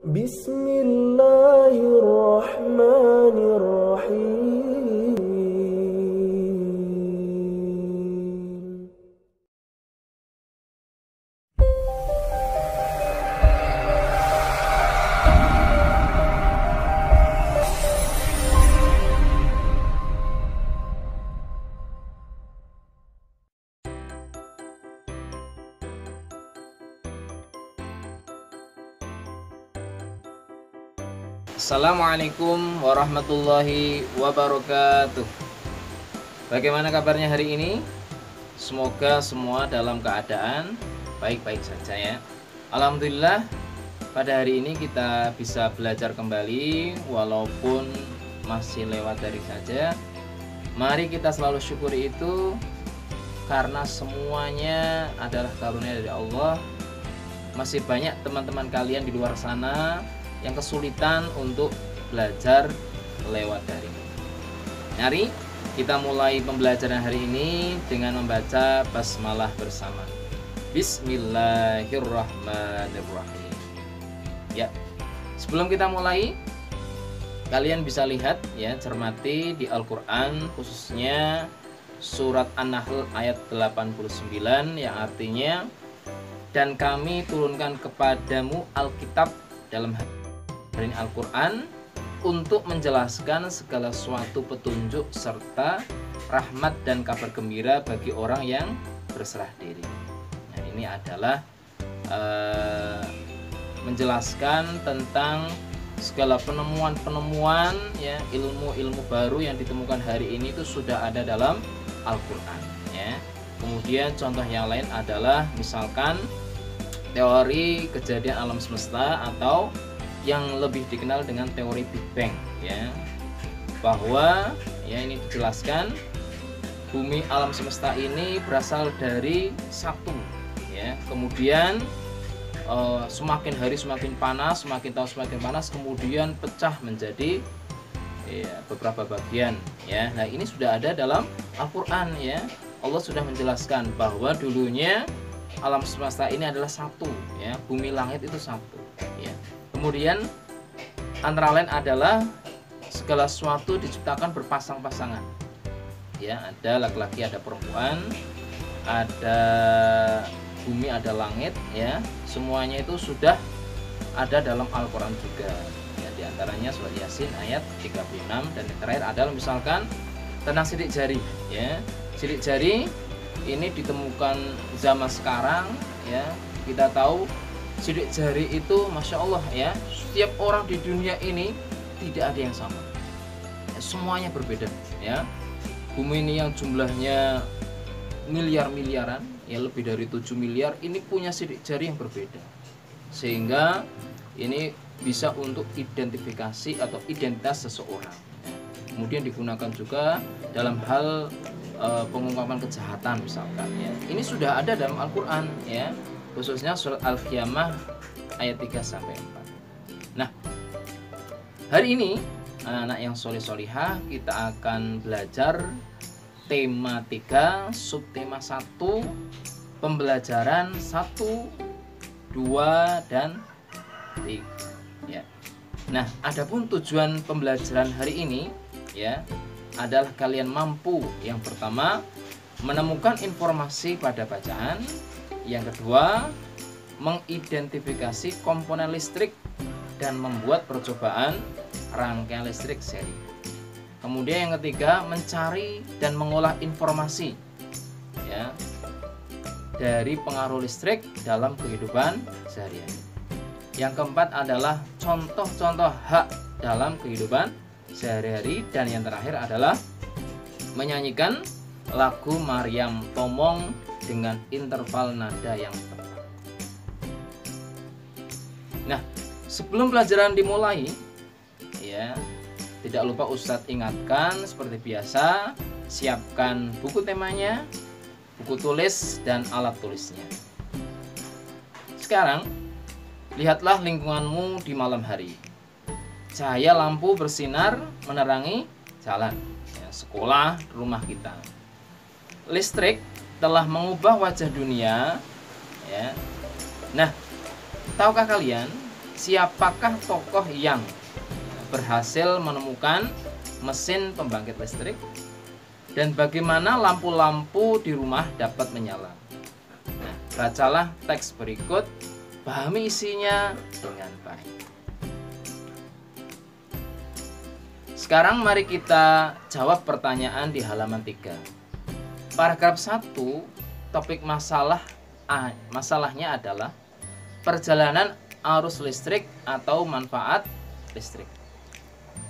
Bismillahirrahmanirrahim. Assalamualaikum warahmatullahi wabarakatuh. Bagaimana kabarnya hari ini? Semoga semua dalam keadaan baik-baik saja ya. Alhamdulillah pada hari ini kita bisa belajar kembali walaupun masih lewat dari saja. Mari kita selalu syukuri itu karena semuanya adalah karunia dari Allah. Masih banyak teman-teman kalian di luar sana yang kesulitan untuk belajar lewat daring. Mari kita mulai pembelajaran hari ini dengan membaca basmalah bersama. Bismillahirrahmanirrahim. Ya, sebelum kita mulai, kalian bisa lihat ya, cermati di Al-Quran khususnya surat An-Nahl ayat 89 yang artinya, dan kami turunkan kepadamu Alkitab dalam dari Al-Quran untuk menjelaskan segala suatu petunjuk serta rahmat dan kabar gembira bagi orang yang berserah diri. Nah, ini adalah menjelaskan tentang segala penemuan-penemuan ya, ilmu-ilmu baru yang ditemukan hari ini itu sudah ada dalam Al-Quran ya. Kemudian contoh yang lain adalah misalkan teori kejadian alam semesta atau yang lebih dikenal dengan teori Big Bang ya, bahwa ya ini dijelaskan bumi alam semesta ini berasal dari satu ya, kemudian semakin hari semakin panas, semakin tahun semakin panas, kemudian pecah menjadi ya, beberapa bagian ya. Nah, ini sudah ada dalam Al-Quran ya. Allah sudah menjelaskan bahwa dulunya alam semesta ini adalah satu ya, bumi langit itu satu ya. Kemudian antara lain adalah segala sesuatu diciptakan berpasang-pasangan ya, ada laki-laki ada perempuan, ada bumi ada langit ya, semuanya itu sudah ada dalam Al-Quran juga ya. Di antaranya surat Yasin ayat 36, dan yang terakhir adalah misalkan tentang sidik jari ya. Sidik jari ini ditemukan zaman sekarang ya. Kita tahu sidik jari itu Masya Allah ya, setiap orang di dunia ini tidak ada yang sama ya, semuanya berbeda ya. Bumi ini yang jumlahnya miliar-miliaran ya, lebih dari 7 miliar, ini punya sidik jari yang berbeda, sehingga ini bisa untuk identifikasi atau identitas seseorang ya. Kemudian digunakan juga dalam hal pengungkapan kejahatan misalkan ya. Ini sudah ada dalam Al-Quran ya, khususnya surat Al-Qiyamah ayat 3-4. Nah, hari ini anak-anak yang soleh-solihah kita akan belajar tema 3, subtema 1, pembelajaran 1, 2, dan 3 ya. Nah, adapun tujuan pembelajaran hari ini ya adalah kalian mampu yang pertama menemukan informasi pada bacaan, yang kedua mengidentifikasi komponen listrik dan membuat percobaan rangkaian listrik seri. Kemudian yang ketiga mencari dan mengolah informasi ya dari pengaruh listrik dalam kehidupan sehari-hari. Yang keempat adalah contoh-contoh hak dalam kehidupan sehari-hari, dan yang terakhir adalah menyanyikan lagu Maryam Tomong dengan interval nada yang tepat. Nah, sebelum pelajaran dimulai ya, tidak lupa Ustadz ingatkan seperti biasa, siapkan buku temanya, buku tulis, dan alat tulisnya. Sekarang lihatlah lingkunganmu di malam hari. Cahaya lampu bersinar menerangi jalan ya, sekolah, rumah kita. Listrik telah mengubah wajah dunia ya. Nah, tahukah kalian siapakah tokoh yang berhasil menemukan mesin pembangkit listrik dan bagaimana lampu-lampu di rumah dapat menyala. Nah, bacalah teks berikut, pahami isinya dengan baik. Sekarang mari kita jawab pertanyaan di halaman 3. Paragraf 1, topik masalahnya adalah perjalanan arus listrik atau manfaat listrik.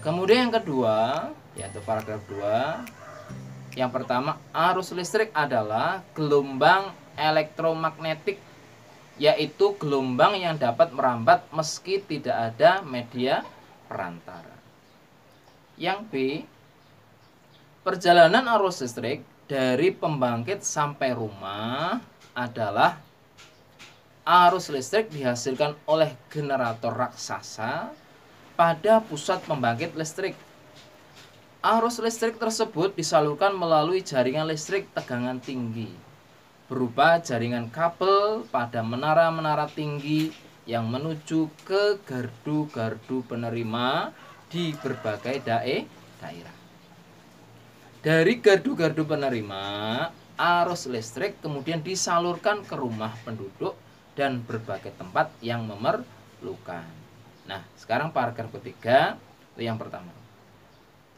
Kemudian yang kedua, yaitu paragraf 2. Yang pertama, arus listrik adalah gelombang elektromagnetik, yaitu gelombang yang dapat merambat meski tidak ada media perantara. Yang B, perjalanan arus listrik dari pembangkit sampai rumah adalah arus listrik dihasilkan oleh generator raksasa pada pusat pembangkit listrik. Arus listrik tersebut disalurkan melalui jaringan listrik tegangan tinggi berupa jaringan kabel pada menara-menara tinggi yang menuju ke gardu-gardu penerima di berbagai daerah. Dari gardu-gardu penerima, arus listrik kemudian disalurkan ke rumah penduduk dan berbagai tempat yang memerlukan. Nah, sekarang paragraf ketiga, yang pertama.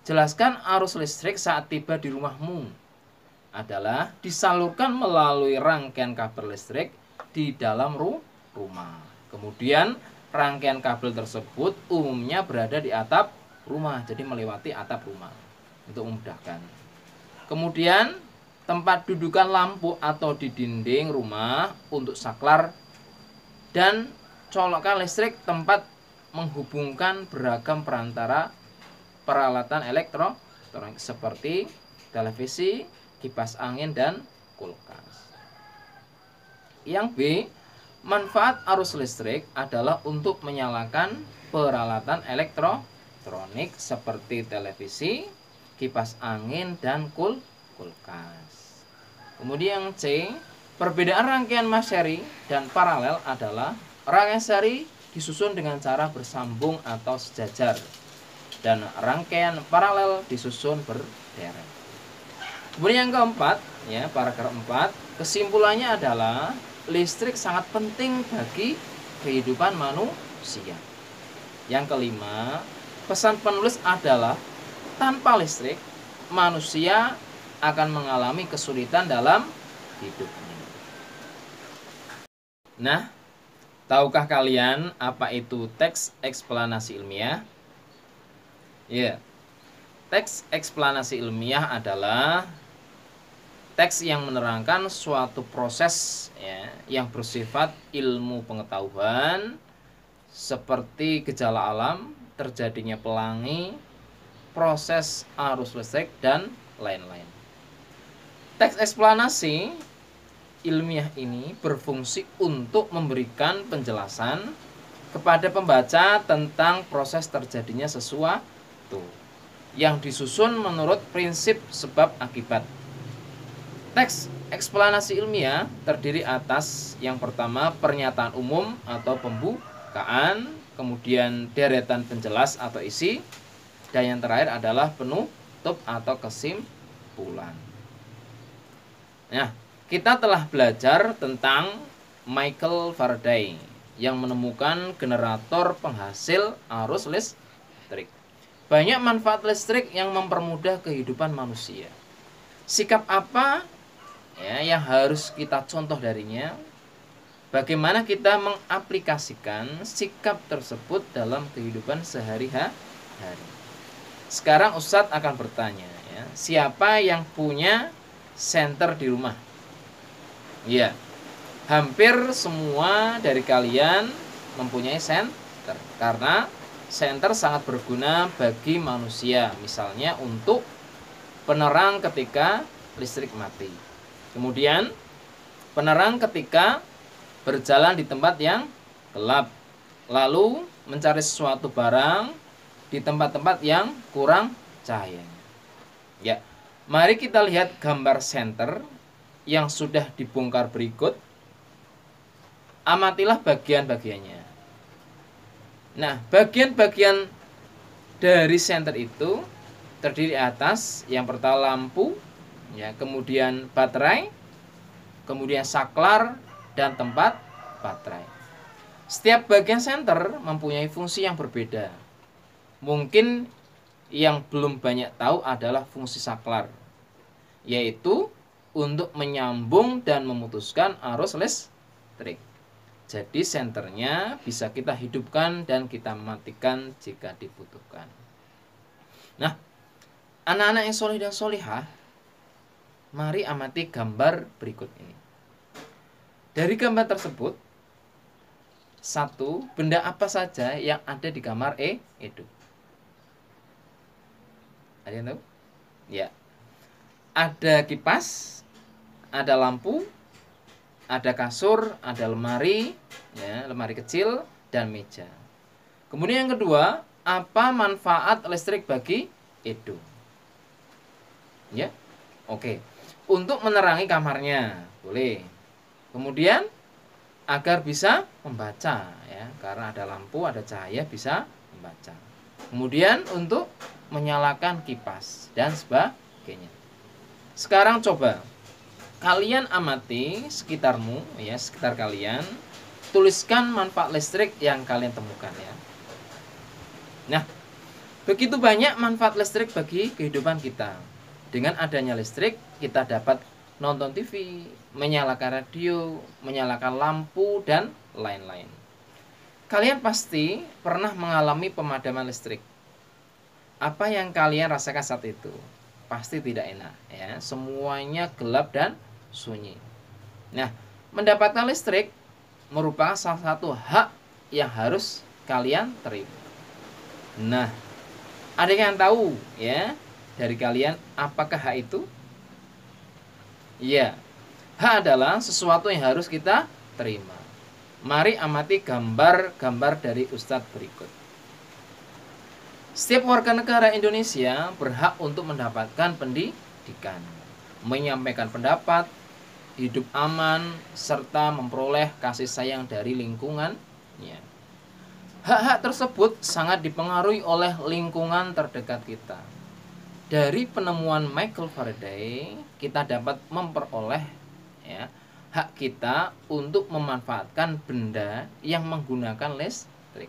Jelaskan arus listrik saat tiba di rumahmu adalah disalurkan melalui rangkaian kabel listrik di dalam rumah. Kemudian rangkaian kabel tersebut umumnya berada di atap rumah, jadi melewati atap rumah untuk memudahkan. Kemudian tempat dudukan lampu atau di dinding rumah untuk saklar dan colokan listrik tempat menghubungkan beragam peralatan elektronik seperti televisi, kipas angin, dan kulkas. Yang B, manfaat arus listrik adalah untuk menyalakan peralatan elektronik seperti televisi, kipas angin, dan kulkas. Kemudian yang C, perbedaan rangkaian seri dan paralel adalah rangkaian seri disusun dengan cara bersambung atau sejajar dan rangkaian paralel disusun berderet. Kemudian yang keempat, ya, paragraf 4, kesimpulannya adalah listrik sangat penting bagi kehidupan manusia. Yang kelima, pesan penulis adalah tanpa listrik manusia akan mengalami kesulitan dalam hidupnya. Nah, tahukah kalian apa itu teks eksplanasi ilmiah? Ya, teks eksplanasi ilmiah adalah teks yang menerangkan suatu proses, ya, yang bersifat ilmu pengetahuan seperti gejala alam, terjadinya pelangi, proses arus listrik, dan lain-lain. Teks eksplanasi ilmiah ini berfungsi untuk memberikan penjelasan kepada pembaca tentang proses terjadinya sesuatu yang disusun menurut prinsip sebab akibat. Teks eksplanasi ilmiah terdiri atas yang pertama pernyataan umum atau pembukaan, kemudian deretan penjelas atau isi, dan yang terakhir adalah penutup atau kesimpulan. Nah, kita telah belajar tentang Michael Faraday yang menemukan generator penghasil arus listrik. Banyak manfaat listrik yang mempermudah kehidupan manusia. Sikap apa, ya, yang harus kita contoh darinya? Bagaimana kita mengaplikasikan sikap tersebut dalam kehidupan sehari-hari? Sekarang Ustadz akan bertanya, ya, siapa yang punya senter di rumah? Ya, hampir semua dari kalian mempunyai senter karena senter sangat berguna bagi manusia, misalnya untuk penerang ketika listrik mati. Kemudian penerang ketika berjalan di tempat yang gelap, lalu mencari sesuatu barang di tempat-tempat yang kurang cahayanya. Ya, mari kita lihat gambar senter yang sudah dibongkar berikut. Amatilah bagian-bagiannya. Nah, bagian-bagian dari senter itu terdiri atas yang pertama lampu, ya, kemudian baterai, kemudian saklar dan tempat baterai. Setiap bagian senter mempunyai fungsi yang berbeda. Mungkin yang belum banyak tahu adalah fungsi saklar, yaitu untuk menyambung dan memutuskan arus listrik. Jadi senternya bisa kita hidupkan dan kita matikan jika dibutuhkan. Nah, anak-anak yang soleh dan solihah, mari amati gambar berikut ini. Dari gambar tersebut, satu, benda apa saja yang ada di kamar Edo? Ada yang tahu? Ya. Ada kipas, ada lampu, ada kasur, ada lemari, ya, lemari kecil, dan meja. Kemudian yang kedua, apa manfaat listrik bagi Edo? Ya, oke. Untuk menerangi kamarnya, boleh. Kemudian agar bisa membaca, ya, karena ada lampu, ada cahaya, bisa membaca. Kemudian untuk menyalakan kipas dan sebagainya. Sekarang coba kalian amati sekitarmu, ya, sekitar kalian, tuliskan manfaat listrik yang kalian temukan, ya. Nah, begitu banyak manfaat listrik bagi kehidupan kita. Dengan adanya listrik, kita dapat nonton TV, menyalakan radio, menyalakan lampu, dan lain-lain. Kalian pasti pernah mengalami pemadaman listrik. Apa yang kalian rasakan saat itu? Pasti tidak enak, ya. Semuanya gelap dan sunyi. Nah, mendapatkan listrik merupakan salah satu hak yang harus kalian terima. Nah, ada yang tahu, ya, dari kalian apakah hak itu? Ya, hak adalah sesuatu yang harus kita terima. Mari amati gambar-gambar dari Ustadz berikut. Setiap warga negara Indonesia berhak untuk mendapatkan pendidikan, menyampaikan pendapat, hidup aman, serta memperoleh kasih sayang dari lingkungannya. Hak-hak tersebut sangat dipengaruhi oleh lingkungan terdekat kita. Dari penemuan Michael Faraday, kita dapat memperoleh, ya, hak kita untuk memanfaatkan benda yang menggunakan listrik.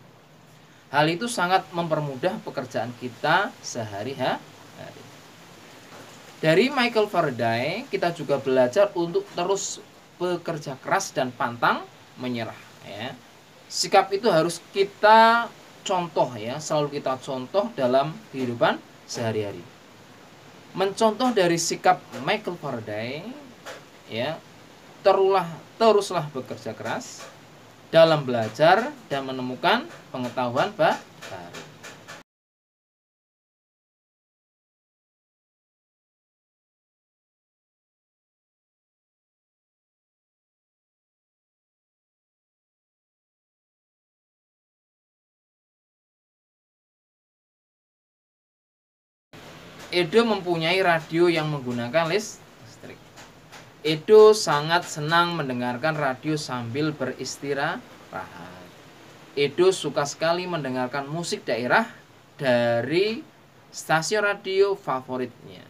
Hal itu sangat mempermudah pekerjaan kita sehari-hari. Dari Michael Faraday, kita juga belajar untuk terus bekerja keras dan pantang menyerah, ya. Sikap itu harus kita contoh, ya, selalu kita contoh dalam kehidupan sehari-hari. Mencontoh dari sikap Michael Faraday, ya, teruslah bekerja keras dalam belajar dan menemukan pengetahuan baru. Edo mempunyai radio yang menggunakan listrik. Edo sangat senang mendengarkan radio sambil beristirahat. Edo suka sekali mendengarkan musik daerah dari stasiun radio favoritnya.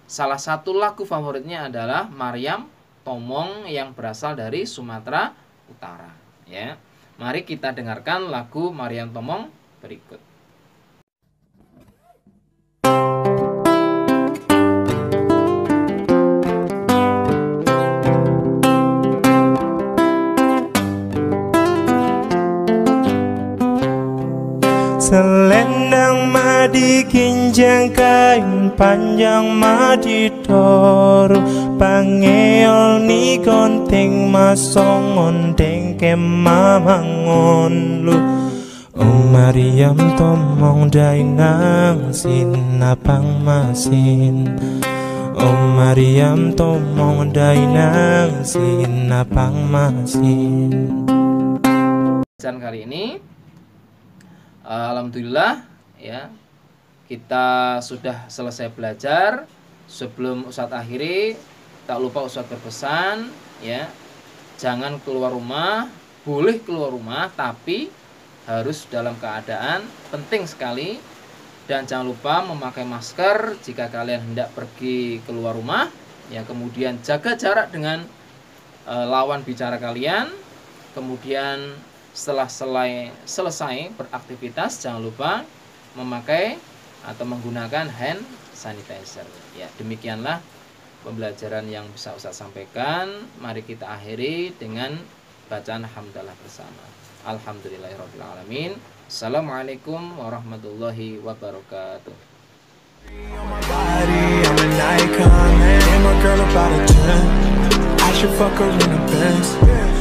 Salah satu lagu favoritnya adalah Maryam Tomong yang berasal dari Sumatera Utara, ya. Mari kita dengarkan lagu Maryam Tomong berikut. Selendang madi kinjang kain panjang madi toru pangeol ni konting masong ondeng kemamangon lu Maryam Tomong dainang sinapang masin Maryam Tomong dainang sinapang masin. Kali ini alhamdulillah, ya, kita sudah selesai belajar. Sebelum Ustadz akhiri, tak lupa Ustadz berpesan, ya, jangan keluar rumah. Boleh keluar rumah, tapi harus dalam keadaan penting sekali. Dan jangan lupa memakai masker jika kalian hendak pergi keluar rumah. Ya, kemudian jaga jarak dengan lawan bicara kalian. Kemudian setelah selesai beraktivitas, jangan lupa memakai atau menggunakan hand sanitizer. Ya, demikianlah pembelajaran yang bisa Ustaz sampaikan. Mari kita akhiri dengan bacaan hamdalah bersama. Alhamdulillahirabbil alamin. Assalamualaikum warahmatullahi wabarakatuh. I should fuck her in the Benz.